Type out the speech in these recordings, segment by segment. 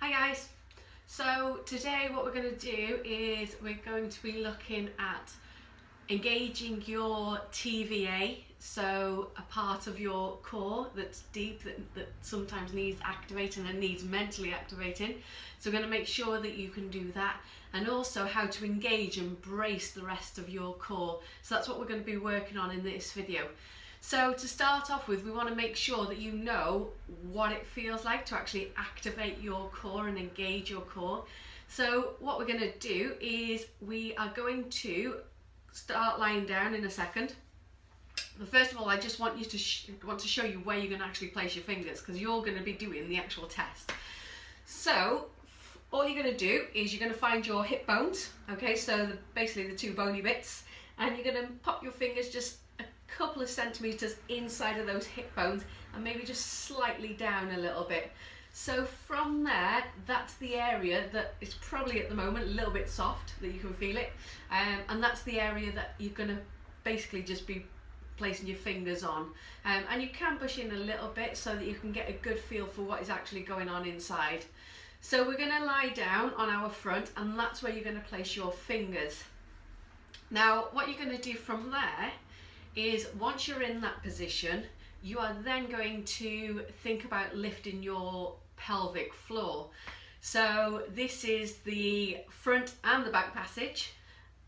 Hi guys, so today what we're going to do is we're going to be looking at engaging your TVA, so a part of your core that's deep, that sometimes needs activating and needs mentally activating. So we're going to make sure that you can do that, and also how to engage and brace the rest of your core. So that's what we're going to be working on in this video. So to start off with, we want to make sure that you know what it feels like to actually activate your core and engage your core. So what we're going to do is we are going to start lying down in a second. But first of all, I just want you to want to show you where you're going to actually place your fingers, because you're going to be doing the actual test. So all you're going to do is you're going to find your hip bones, okay, so basically the two bony bits, and you're going to pop your fingers just a couple of centimeters inside of those hip bones and maybe just slightly down a little bit. So from there, that's the area that is probably at the moment a little bit soft, that you can feel it, and that's the area that you're going to basically just be placing your fingers on, and you can push in a little bit so that you can get a good feel for what is actually going on inside. So we're going to lie down on our front, and that's where you're going to place your fingers. Now what you're going to do from there is, once you're in that position, you are then going to think about lifting your pelvic floor. So this is the front and the back passage,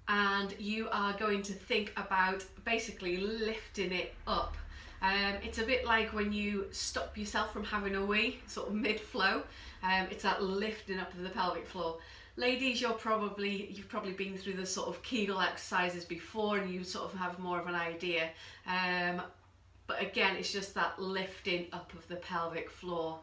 and you are going to think about basically lifting it up. It's a bit like when you stop yourself from having a wee, sort of mid-flow. It's that lifting up of the pelvic floor. Ladies, you've probably been through the sort of Kegel exercises before, and you sort of have more of an idea. But again, it's just that lifting up of the pelvic floor.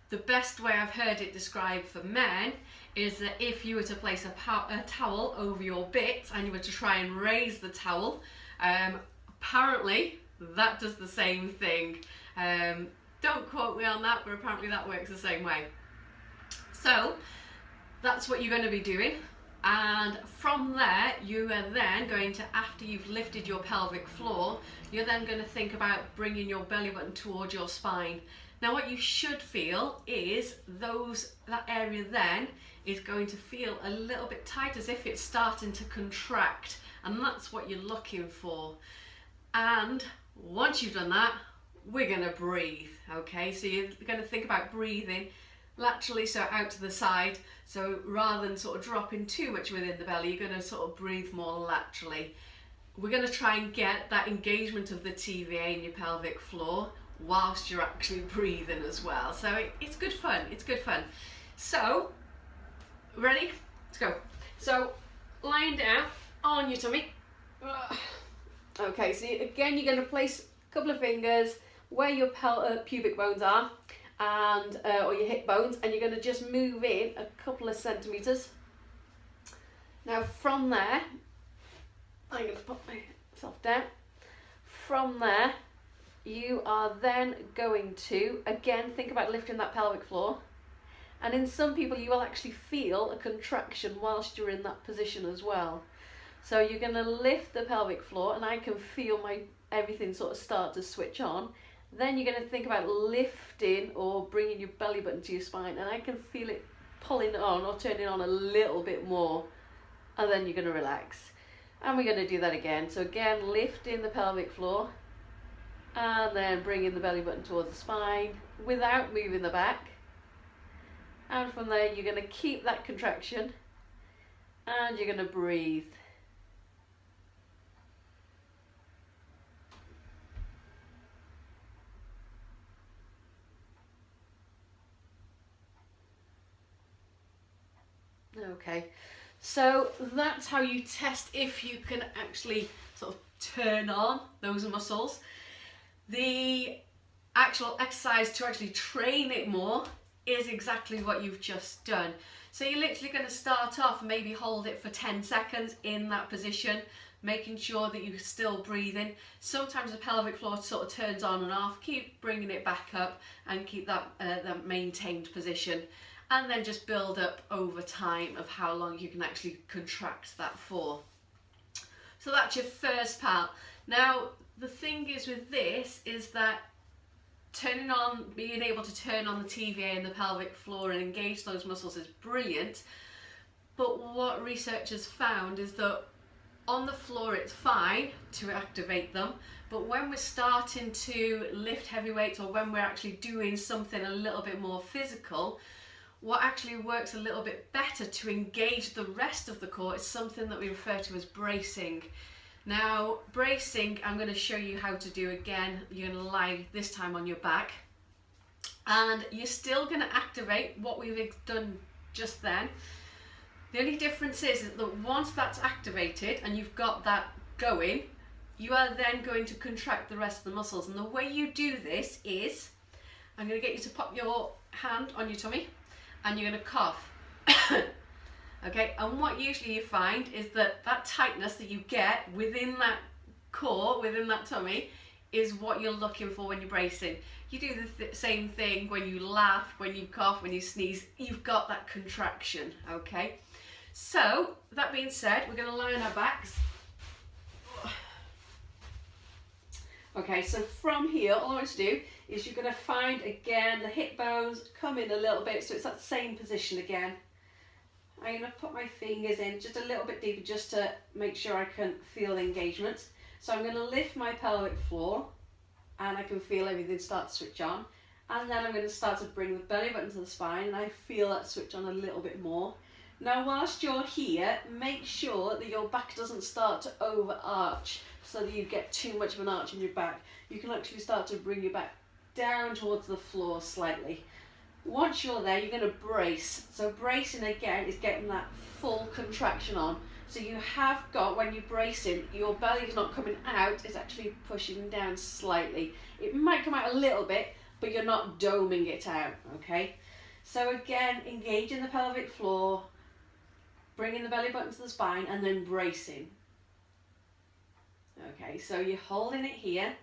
The best way I've heard it described for men is that if you were to place a towel over your bit and you were to try and raise the towel, apparently that does the same thing. Don't quote me on that, but apparently that works the same way. So that's what you're going to be doing, and from there you are then going to, after you've lifted your pelvic floor, you're then going to think about bringing your belly button towards your spine. Now what you should feel is that area then is going to feel a little bit tight, as if it's starting to contract, and that's what you're looking for. And once you've done that, we're going to breathe, okay? So you're going to think about breathing laterally, so out to the side. So rather than sort of dropping too much within the belly, you're going to sort of breathe more laterally. We're going to try and get that engagement of the TVA in your pelvic floor whilst you're actually breathing as well. So it's good fun, it's good fun. So, ready? Let's go. So, lying down on your tummy. Okay, so again, you're going to place a couple of fingers where your pubic bones are, and or your hip bones, and you're going to just move in a couple of centimeters. Now from there, I'm going to put myself down. From there, you are then going to again think about lifting that pelvic floor, and in some people you will actually feel a contraction whilst you're in that position as well. So you're going to lift the pelvic floor, and I can feel everything sort of start to switch on. Then you're going to think about lifting or bringing your belly button to your spine, and I can feel it pulling on or turning on a little bit more, and then you're going to relax. And we're going to do that again. So again, lifting the pelvic floor, and then bringing the belly button towards the spine without moving the back. And from there, you're going to keep that contraction, and you're going to breathe. Okay, so that's how you test if you can actually sort of turn on those muscles. The actual exercise to actually train it more is exactly what you've just done. So you're literally going to start off, maybe hold it for 10 seconds in that position, making sure that you're still breathing. Sometimes the pelvic floor sort of turns on and off. Keep bringing it back up and keep that maintained position. And then just build up over time of how long you can actually contract that for. So that's your first part. Now the thing is with this is that being able to turn on the TVA and the pelvic floor and engage those muscles is brilliant. But what researchers found is that on the floor it's fine to activate them, but when we're starting to lift heavy weights or when we're actually doing something a little bit more physical, what actually works a little bit better to engage the rest of the core is something that we refer to as bracing. Now, bracing, I'm going to show you how to do again. You're going to lie this time on your back, and you're still going to activate what we've done just then. The only difference is that once that's activated and you've got that going, you are then going to contract the rest of the muscles. And the way you do this is, I'm going to get you to pop your hand on your tummy and you're going to cough. Okay, and what usually you find is that that tightness that you get within that core, within that tummy, is what you're looking for when you're bracing. You do the same thing when you laugh, when you cough, when you sneeze, you've got that contraction, okay? So, that being said, we're going to lie on our backs. Okay, so from here, all I want to do is you're going to find, again, the hip bones come in a little bit, so it's that same position again. I'm going to put my fingers in just a little bit deeper just to make sure I can feel the engagement. So I'm going to lift my pelvic floor and I can feel everything start to switch on. And then I'm going to start to bring the belly button to the spine and I feel that switch on a little bit more. Now whilst you're here, make sure that your back doesn't start to overarch so that you get too much of an arch in your back. You can actually start to bring your back down towards the floor slightly. Once you're there, you're going to brace. So bracing again is getting that full contraction on. So you have got, when you're bracing, your belly's not coming out, it's actually pushing down slightly. It might come out a little bit, but you're not doming it out, okay? So again, engaging the pelvic floor, bringing the belly button to the spine, and then bracing. Okay, so you're holding it here.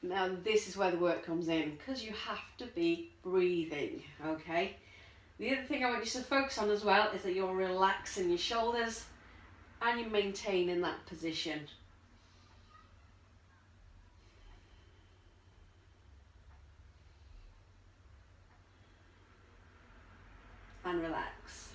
Now this is where the work comes in, because you have to be breathing, okay? The other thing I want you to focus on as well is that you're relaxing your shoulders and you're maintaining that position. And relax.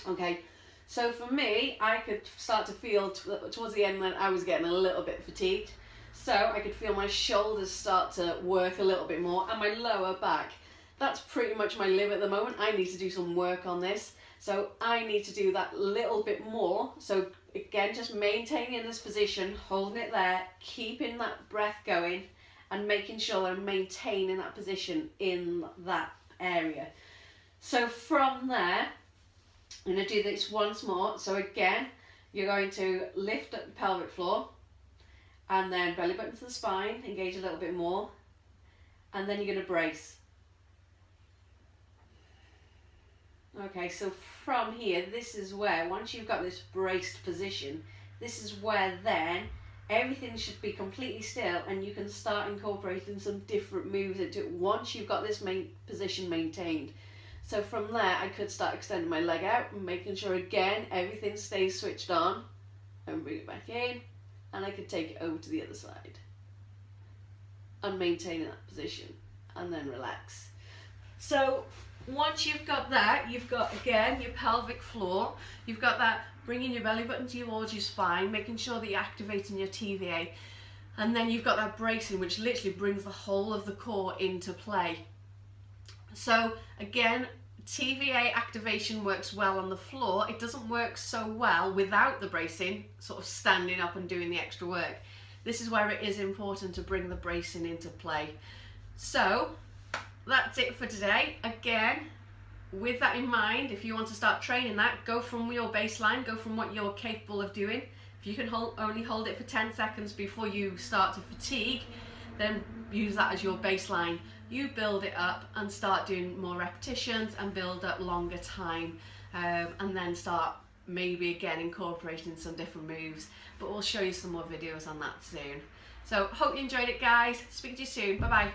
Okay, so for me, I could start to feel towards the end that I was getting a little bit fatigued. So I could feel my shoulders start to work a little bit more and my lower back. That's pretty much my limit at the moment. I need to do some work on this. So I need to do that little bit more. So again, just maintaining this position, holding it there, keeping that breath going and making sure that I'm maintaining that position in that area. So from there, I'm going to do this once more. So again, you're going to lift up the pelvic floor and then belly button to the spine, engage a little bit more, and then you're going to brace. Okay, so from here, this is where, once you've got this braced position, this is where then everything should be completely still and you can start incorporating some different moves into it once you've got this main position maintained. So from there, I could start extending my leg out and making sure again everything stays switched on, and bring it back in, and I could take it over to the other side and maintaining that position and then relax. So once you've got that, you've got again your pelvic floor, you've got that bringing your belly button towards your spine, making sure that you're activating your TVA, and then you've got that bracing which literally brings the whole of the core into play. So again, TVA activation works well on the floor. It doesn't work so well without the bracing, sort of standing up and doing the extra work. This is where it is important to bring the bracing into play. So that's it for today. Again, with that in mind, if you want to start training that, go from your baseline, go from what you're capable of doing. If you can only hold it for 10 seconds before you start to fatigue, then use that as your baseline. You build it up and start doing more repetitions and build up longer time, and then start maybe again incorporating some different moves, but we'll show you some more videos on that soon. So hope you enjoyed it, guys. Speak to you soon. Bye bye.